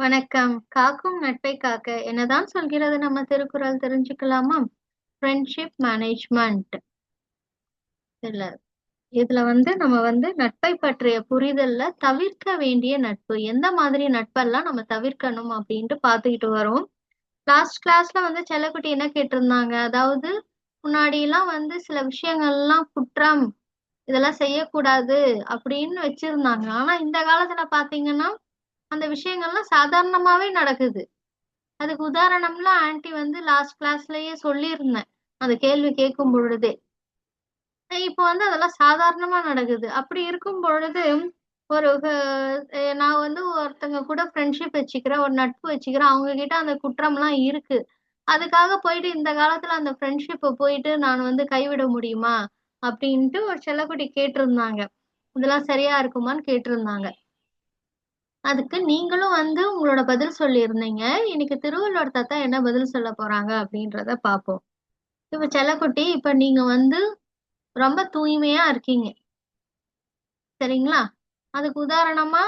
வணக்கம். காக்கும் நட்பை காக்க என்னதான் சொல்கிறது நம்ம திருக்குறள் தெரிஞ்சுக்கலாமா? Friendship management. இல்ல இதுல நம்ம நட்பை பற்றிய புரிதல்ல தவிர்க்க வேண்டிய நட்பு எந்த மாதிரி நட்பெல்லாம் நம்ம தவிர்க்கணும் அப்படின்ட்டு பார்த்துக்கிட்டு வரோம். லாஸ்ட் கிளாஸ்ல செல்லக்குட்டி என்ன கேட்டிருந்தாங்க, அதாவது முன்னாடி எல்லாம் சில விஷயங்கள்லாம் குற்றம், இதெல்லாம் செய்யக்கூடாது அப்படின்னு வச்சிருந்தாங்க. ஆனா இந்த காலத்துல பாத்தீங்கன்னா அந்த விஷயங்கள்லாம் சாதாரணமாவே நடக்குது. அதுக்கு உதாரணம்லாம் ஆன்ட்டி லாஸ்ட் கிளாஸ்லயே சொல்லியிருந்தேன். அந்த கேள்வி கேட்கும் பொழுதே. இப்போ அதெல்லாம் சாதாரணமா நடக்குது. அப்படி இருக்கும் பொழுது, ஒரு நான் ஒருத்தங்க கூட ஃப்ரெண்ட்ஷிப் வச்சுக்கிறேன், ஒரு நட்பு வச்சுக்கிறேன். அவங்க கிட்ட அந்த குற்றம்லாம் இருக்கு. அதுக்காக போயிட்டு இந்த காலத்துல அந்த ஃப்ரெண்ட்ஷிப்ப போயிட்டு நான் கைவிட முடியுமா? அப்படின்ட்டு ஒரு செல்லக்குட்டி கேட்டிருந்தாங்க. இதெல்லாம் சரியா இருக்குமான்னு கேட்டிருந்தாங்க. அதுக்கு நீங்களும் உங்களோட பதில் சொல்லியிருந்தீங்க. இன்னைக்கு திருவள்ளுவர் தாத்தா என்ன பதில் சொல்லப் போறாங்க அப்படின்றத பார்ப்போம். இப்ப செல்லக்குட்டி, இப்ப நீங்க ரொம்ப தூய்மையா இருக்கீங்க. சரிங்களா? அதுக்கு உதாரணமா,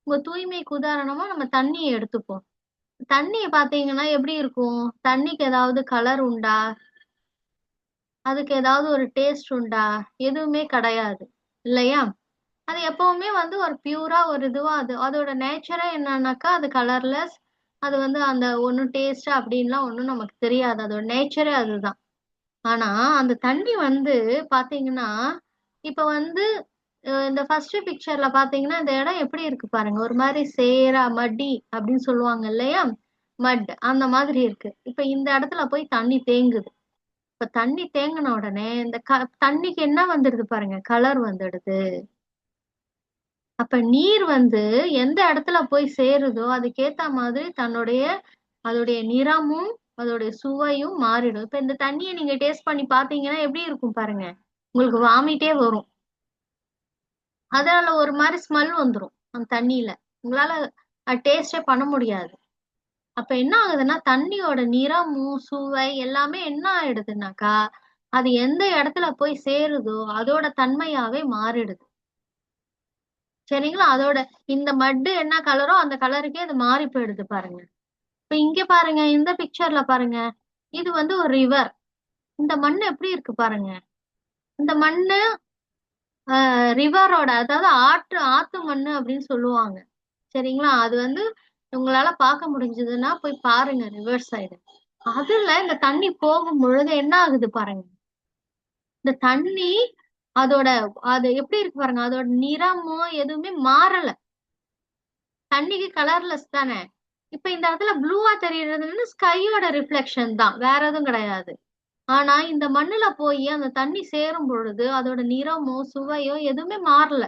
உங்க தூய்மைக்கு உதாரணமா நம்ம தண்ணிய எடுத்துப்போம். தண்ணிய பார்த்தீங்கன்னா எப்படி இருக்கும்? தண்ணிக்கு ஏதாவது கலர் உண்டா? அதுக்கு ஏதாவது ஒரு டேஸ்ட் உண்டா? எதுவுமே கிடையாது. இல்லையா? அது எப்பவுமே ஒரு பியூரா ஒரு இதுவா அதோட நேச்சரே என்னன்னாக்கா, அது கலர்லெஸ். அது அந்த ஒண்ணும் டேஸ்ட் அப்படின்லாம் ஒண்ணும் நமக்கு தெரியாது. அதோட நேச்சரே அதுதான். ஆனா, அந்த தண்ணி பாத்தீங்கன்னா, இப்ப இந்த ஃபர்ஸ்ட் பிக்சர்ல பாத்தீங்கன்னா, இந்த இடம் எப்படி இருக்கு பாருங்க. ஒரு மாரி சேரா, மட்டி அப்படின்னு சொல்லுவாங்க இல்லையா? மட் அந்த மாதிரி இருக்கு. இப்ப இந்த இடத்துல போய் தண்ணி தேங்குது. இப்ப தண்ணி தேங்குன உடனே இந்த தண்ணிக்கு என்ன வந்துடுது பாருங்க, கலர் வந்துடுது. அப்ப நீர் எந்த இடத்துல போய் சேருதோ, அதுக்கேத்த மாதிரி அதோடைய நிறமும், அதோடைய சுவையும் மாறிடும். இப்ப இந்த தண்ணிய நீங்க டேஸ்ட் பண்ணி பார்த்தீங்கன்னா, எப்படி இருக்கும் பாருங்க. உங்களுக்கு வாமிட்டே வரும். அதனால ஒரு மாரி ஸ்மெல் வந்துரும், அந்த தண்ணியில. உங்களால டேஸ்டே பண்ண முடியாது. அப்ப என்ன ஆகுதுன்னா, தண்ணியோட நிறமும், சுவை எல்லாமே என்ன ஆயிடுதுன்னாக்கா, அது எந்த இடத்துல போய் சேருதோ, அதோட தன்மையாவே மாறிடுது. சரிங்களா? அதோட இந்த மட்டு என்ன கலரோ, அந்த கலருக்கே அது மாறி போயிடுது பாருங்க. இப்ப இங்க பாருங்க, இந்த பிக்சர்ல பாருங்க. இது ஒரு ரிவர். இந்த மண் எப்படி இருக்கு பாருங்க. இந்த மண்ணு ரிவரோட, அதாவது ஆத்து மண்ணு அப்படின்னு சொல்லுவாங்க. சரிங்களா? அது உங்களால பார்க்க முடிஞ்சதுன்னா போய் பாருங்க ரிவர் சைடு. அதுல இந்த தண்ணி போகும் பொழுது என்ன ஆகுது பாருங்க. இந்த தண்ணி அதோட அது எப்படி இருக்கு பாருங்க. அதோட நிறமோ எதுவுமே மாறல. தண்ணிக்கு கலர்லெஸ் தானே. இப்ப இந்த இடத்துல ப்ளூவா தெரியறது ஸ்கையோட ரிஃப்ளெக்ஷன் தான், வேற எதுவும் கிடையாது. ஆனா இந்த மண்ணுல போய் அந்த தண்ணி சேரும் பொழுது அதோட நிறமோ சுவையோ எதுவுமே மாறல.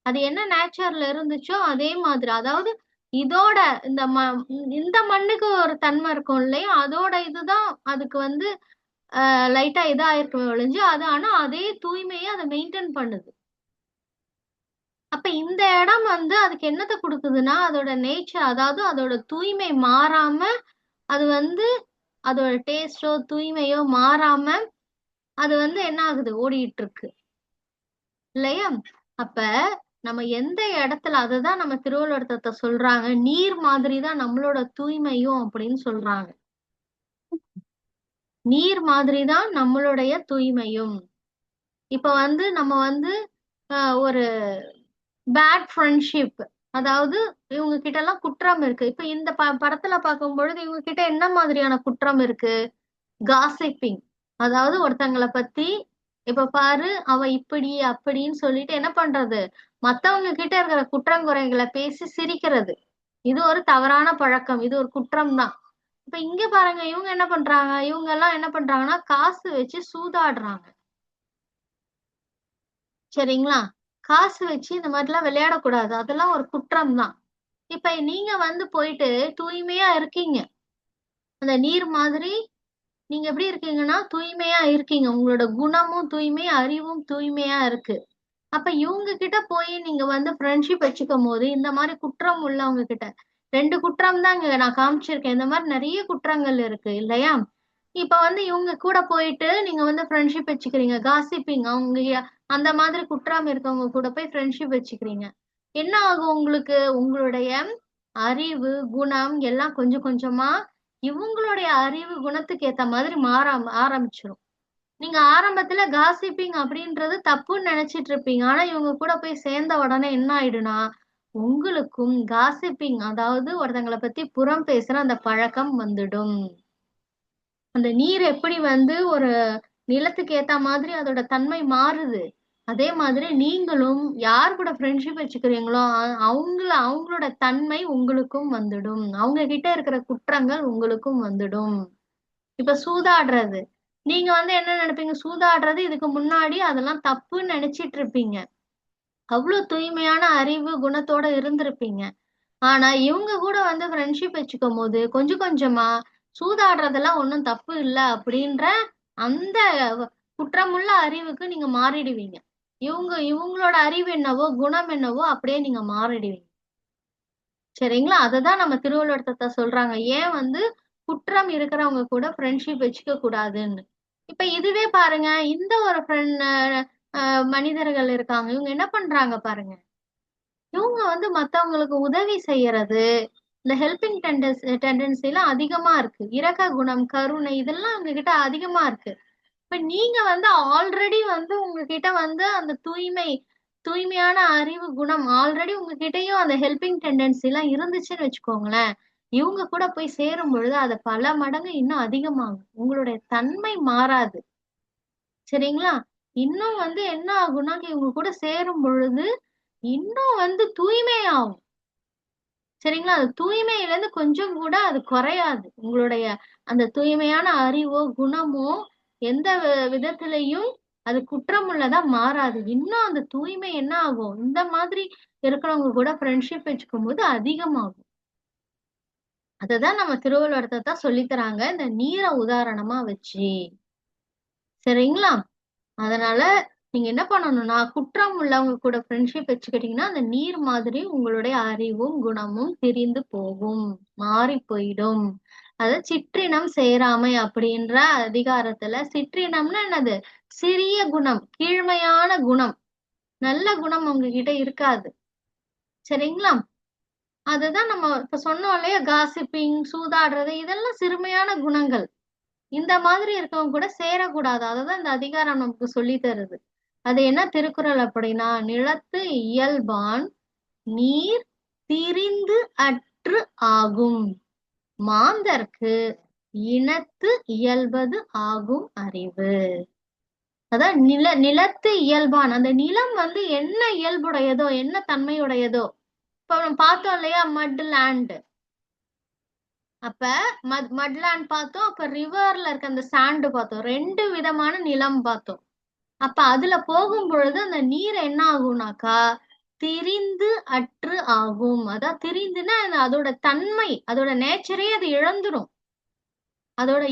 அது என்ன நேச்சர்ல இருந்துச்சோ அதே மாதிரி. அதாவது இதோட இந்த இந்த மண்ணுக்கு ஒரு தன்மை இருக்கும் இல்லையா, அதோட இதுதான் அதுக்கு லைட்டா இதா இருக்குமே ஒழிஞ்சு, அது ஆனா அதே தூய்மையை அதை மெயின்டைன் பண்ணுது. அப்ப இந்த இடம் அதுக்கு என்னத்த குடுக்குதுன்னா, அதோட நேச்சர், அதாவது அதோட தூய்மை மாறாம, அது அதோட டேஸ்டோ தூய்மையோ மாறாம அது என்ன ஆகுது, ஓடிட்டு இருக்கு இல்லையா? அப்ப நம்ம எந்த இடத்துல, அதுதான் நம்ம திருவள்ளுவர் தாத்தா சொல்றாங்க, நீர் மாதிரிதான் நம்மளோட தூய்மையும் அப்படின்னு சொல்றாங்க. நீர் மாதிரிதான் நம்மளுடைய தூய்மையும். இப்ப நம்ம ஒரு பேட் ஃப்ரெண்ட்ஷிப், அதாவது இவங்க கிட்ட எல்லாம் குற்றம் இருக்கு. இப்ப இந்த படத்துல பார்க்கும் பொழுது இவங்க கிட்ட என்ன மாதிரியான குற்றம் இருக்கு? காசிப்பிங். அதாவது ஒருத்தங்கள பத்தி, இப்ப பாரு அவ இப்படி அப்படின்னு சொல்லிட்டு என்ன பண்றது, மத்தவங்க கிட்ட இருக்கிற குற்றங்குறைகளை பேசி சிரிக்கிறது. இது ஒரு தவறான பழக்கம். இது ஒரு குற்றம் தான். இப்ப இங்க பாருங்க, இவங்க என்ன பண்றாங்க, இவங்க எல்லாம் என்ன பண்றாங்கன்னா காசு வச்சு சூதாடுறாங்க. சரிங்களா? காசு வச்சு இந்த மாதிரிலாம் விளையாடக்கூடாது. அதெல்லாம் ஒரு குற்றம் தான். இப்ப நீங்க போயிட்டு தூய்மையா இருக்கீங்க. அந்த நீர் மாதிரி நீங்க எப்படி இருக்கீங்கன்னா, தூய்மையா இருக்கீங்க. உங்களோட குணமும் தூய்மை, அறிவும் தூய்மையா இருக்கு. அப்ப இவங்க கிட்ட போய் நீங்க ஃப்ரெண்ட்ஷிப் வச்சுக்கும்போது, இந்த மாரி குற்றம் உள்ளவங்க கிட்ட 2 குற்றம் தான் இங்க நான் காமிச்சிருக்கேன். இந்த மாரி நெறைய குற்றங்கள் இருக்கு இல்லையா? இப்ப இவங்க கூட போயிட்டு நீங்க ஃப்ரெண்ட்ஷிப் வச்சுக்கிறீங்க. காசிப்பிங், அவங்க அந்த மாதிரி குற்றம் இருக்கவங்க கூட போய் ஃப்ரெண்ட்ஷிப் வச்சுக்கிறீங்க. என்ன ஆகும் உங்களுக்கு? உங்களுடைய அறிவு, குணம் எல்லாம் கொஞ்சம் கொஞ்சமா இவங்களுடைய அறிவு குணத்துக்கு ஏத்த மாதிரி மாற ஆரம்பிச்சிரும். நீங்க ஆரம்பத்துல காசிப்பிங் அப்படின்றது தப்புன்னு நினைச்சிட்டு இருப்பீங்க. ஆனா இவங்க கூட போய் சேர்ந்த உடனே என்ன ஆயிடும்னா, உங்களுக்கும் காசிப்பிங் அதாவது ஒருத்தங்கள பத்தி புறம் பேசுற அந்த பழக்கம் வந்துடும். அந்த நீர் எப்படி வந்து ஒரு நிலத்துக்கு ஏத்த மாதிரி அதோட தன்மை மாறுது. அதே மாதிரி நீங்களும் யார் கூட ஃப்ரெண்ட்ஷிப் வச்சுக்கிறீங்களோ, அவங்களோட தன்மை உங்களுக்கும் வந்துடும். அவங்க கிட்ட இருக்கிற குற்றங்கள் உங்களுக்கும் வந்துடும். இப்ப சூதாடுறது. நீங்க வந்து என்ன நினைப்பீங்க? சூதாடுறது இதுக்கு முன்னாடி அதெல்லாம் தப்புன்னு நினைச்சிட்டு இருப்பீங்க. அவ்ளோ தூய்மையான அறிவு, குணத்தோட இருந்திருப்பீங்க. ஆனா இவங்க கூட வந்து ஃப்ரெண்ட்ஷிப் வச்சுக்கும்போது, கொஞ்சம் கொஞ்சமா சூதாடுறதெல்லாம் ஒண்ணும் தப்பு இல்ல அப்படின்ற அந்த குற்றமுள்ள அறிவுக்கு நீங்க மாறிடுவீங்க. இவங்களோட அறிவு என்னவோ, குணம் என்னவோ அப்படியே நீங்க மாறிடுவீங்க. சரிங்களா? அததான் நம்ம திருவள்ளுவர் தாத்தா சொல்றாங்க. ஏன் வந்து குற்றம் இருக்கிறவங்க கூட ஃப்ரெண்ட்ஷிப் வச்சுக்க கூடாதுன்னு. இப்ப இதுவே பாருங்க, இந்த ஒரு ஃப்ரெண்ட் மனிதர்கள் இருக்காங்க. இவங்க என்ன பண்றாங்க பாருங்க. இவங்க வந்து மத்தவங்களுக்கு உதவி செய்யறது, இந்த ஹெல்பிங் டெண்டன்சிலாம் அதிகமா இருக்கு. இரக்க குணம், கருணை இதெல்லாம் அவங்க கிட்ட அதிகமா இருக்கு. இப்ப நீங்க வந்து ஆல்ரெடி வந்து உங்ககிட்ட வந்து அந்த தூய்மையான அறிவு குணம் ஆல்ரெடி உங்ககிட்டயும் அந்த ஹெல்பிங் டெண்டன்சி எல்லாம் இருந்துச்சுன்னு வச்சுக்கோங்களேன். இவங்க கூட போய் சேரும் பொழுது அது பல மடங்கு இன்னும் அதிகமாகும். உங்களுடைய தன்மை மாறாது. சரிங்களா? இன்னும் வந்து என்ன ஆகும்னா, இவங்க கூட சேரும் பொழுது இன்னும் வந்து தூய்மையாகும். சரிங்களா? அது தூய்மையிலேருந்து கொஞ்சம் கூட அது குறையாது. உங்களுடைய அந்த தூய்மையான அறிவோ, குணமோ எந்த விதத்திலயும் அது குற்றமுள்ளதா மாறாது. இன்னும் அந்த தூய்மை என்ன ஆகும்? இந்த மாதிரி இருக்கிறவங்க கூட ஃப்ரெண்ட்ஷிப் வச்சுக்கும்போது அதிகமாகும். அததான் நம்ம திருவள்ளுவர் தாத்தா சொல்லித் தராங்க. இந்த நீர உதாரணமா வச்சு. சரிங்களா? அதனால நீங்க என்ன பண்ணணும்னா, குற்றம் உள்ளவங்க கூட ஃப்ரெண்ட்ஷிப் வச்சுக்கிட்டீங்கன்னா, அந்த நீர் மாதிரி உங்களுடைய அறிவும், குணமும் திரிந்து போகும். மாறி போயிடும். அது சிற்றினம் சேராமை அப்படின்ற அதிகாரத்துல சிற்றினம்னா என்னது? சிறிய குணம், கீழ்மையான குணம், நல்ல குணம் உங்ககிட்ட இருக்காது. சரிங்களா? அதுதான் நம்ம இப்ப சொன்னோம் இல்லையா? காசிப்பிங், சூதாடுறது இதெல்லாம் சிறுமையான குணங்கள். இந்த மாதிரி இருக்கவங்க கூட சேரக்கூடாது. அததான் இந்த அதிகாரம் நமக்கு சொல்லி தருது. அது என்ன திருக்குறள் அப்படின்னா, நிலத்து இயல்பான் நீர் திரிந்து அற்று ஆகும். மாந்தர்க்கு இனத்து இயல்பது ஆகும் அறிவு. அதான் நிலத்து இயல்பான். அந்த நிலம் வந்து என்ன இயல்புடையதோ, என்ன தன்மையுடையதோ. இப்ப நம்ம பார்த்தோம் இல்லையா? மட் லேண்ட். அப்ப மட்லேண்ட் பார்த்தோம். அப்ப ரிவர்ல இருக்க அந்த சாண்ட் பார்த்தோம். 2 விதமான நிலம் பார்த்தோம். அப்ப அதுல போகும் பொழுது அந்த நீர் என்ன ஆகும்னாக்கா, திரிந்து அற்று ஆகும். அதான் திரிந்துன்னா அதோட தன்மை, அதோட நேச்சரே அது இழந்துரும். அதோட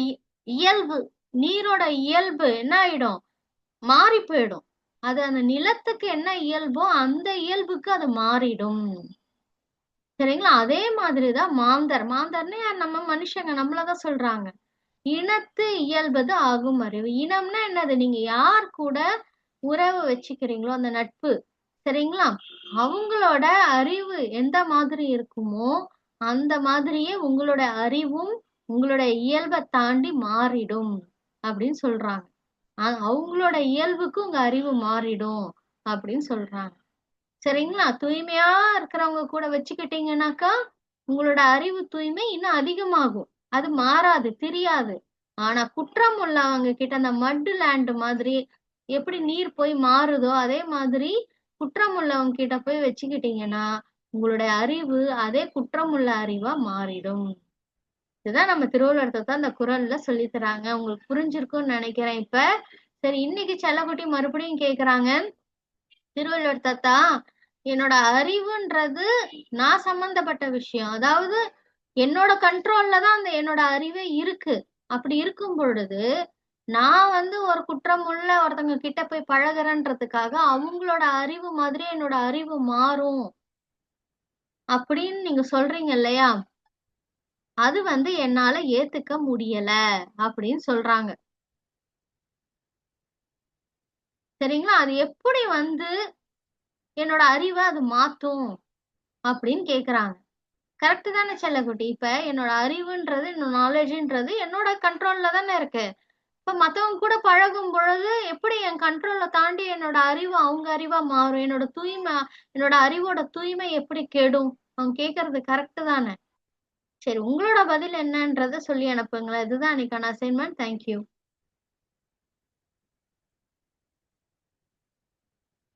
இயல்பு, நீரோட இயல்பு என்ன ஆயிடும்? மாறி போயிடும். அது அந்த நிலத்துக்கு என்ன இயல்போ அந்த இயல்புக்கு அது மாறிடும். சரிங்களா? அதே மாதிரிதான் மாந்தர். மாந்தர்னு யார்? நம்ம மனுஷங்க நம்மளதான் சொல்றாங்க. இனத்து இயல்பது ஆகும் அறிவு. இனம்னா என்னது? நீங்க யார் கூட உறவு வச்சுக்கிறீங்களோ அந்த நட்பு. சரிங்களா? அவங்களோட அறிவு எந்த மாதிரி இருக்குமோ அந்த மாதிரியே உங்களோட அறிவும் உங்களோட இயல்பை தாண்டி மாறிடும் அப்படின்னு சொல்றாங்க. அவங்களோட இயல்புக்கு உங்க அறிவு மாறிடும் அப்படின்னு சொல்றாங்க. சரிங்களா? தூய்மையா இருக்கிறவங்க கூட வச்சுக்கிட்டீங்கன்னாக்கா உங்களோட அறிவு தூய்மை இன்னும் அதிகமாகும். அது மாறாது, தெரியாது. ஆனா குற்றம் உள்ளவங்க கிட்ட அந்த மட் லேண்ட் மாதிரி எப்படி நீர் போய் மாறுதோ அதே மாதிரி குற்றம் உள்ளவங்க கிட்ட போய் வச்சுக்கிட்டீங்கன்னா உங்களுடைய அறிவு அதே குற்றம் உள்ள அறிவா மாறிடும். இதுதான் நம்ம திருவள்ளுவர் தான் அந்த குறள்ல சொல்லி தராங்க. உங்களுக்கு புரிஞ்சிருக்கும்னு நினைக்கிறேன் இப்ப. சரி, இன்னைக்கு செல்லக்குட்டி மறுபடியும் கேக்குறாங்க, திருவள்ளுவர் தாத்தா என்னோட அறிவுன்றது நான் சம்பந்தப்பட்ட விஷயம். அதாவது என்னோட கண்ட்ரோல்ல தான் அந்த என்னோட அறிவே இருக்கு. அப்படி இருக்கும் பொழுது நான் வந்து ஒரு குற்றமுள்ள ஒருத்தங்க கிட்ட போய் பழகுறேன்றதுக்காக அவங்களோட அறிவு மாதிரி என்னோட அறிவு மாறும் அப்படின்னு நீங்க சொல்றீங்க இல்லையா? அது வந்து என்னால ஏத்துக்க முடியல அப்படின்னு சொல்றாங்க. சரிங்களா? அது எப்படி வந்து என்னோட அறிவை அது மாத்தும் அப்படின்னு கேக்குறாங்க. கரெக்ட் தானே செல்லக்குட்டி? இப்ப என்னோட அறிவுன்றது, என்னோட நாலேஜ்ன்றது என்னோட கண்ட்ரோல்ல தானே இருக்கு. இப்ப மத்தவங்க கூட பழகும் பொழுது எப்படி என் கண்ட்ரோல்ல தாண்டி என்னோட அறிவு அவங்க அறிவா மாறும்? என்னோட தூய்மை, என்னோட அறிவோட தூய்மை எப்படி கெடும்? அவங்க கேக்குறது கரெக்ட் தானே? சரி, உங்களோட பதில் என்னன்றத சொல்லி அனுப்புங்களேன். இதுதான் இன்னைக்கான அசைன்மெண்ட். தேங்க்யூ.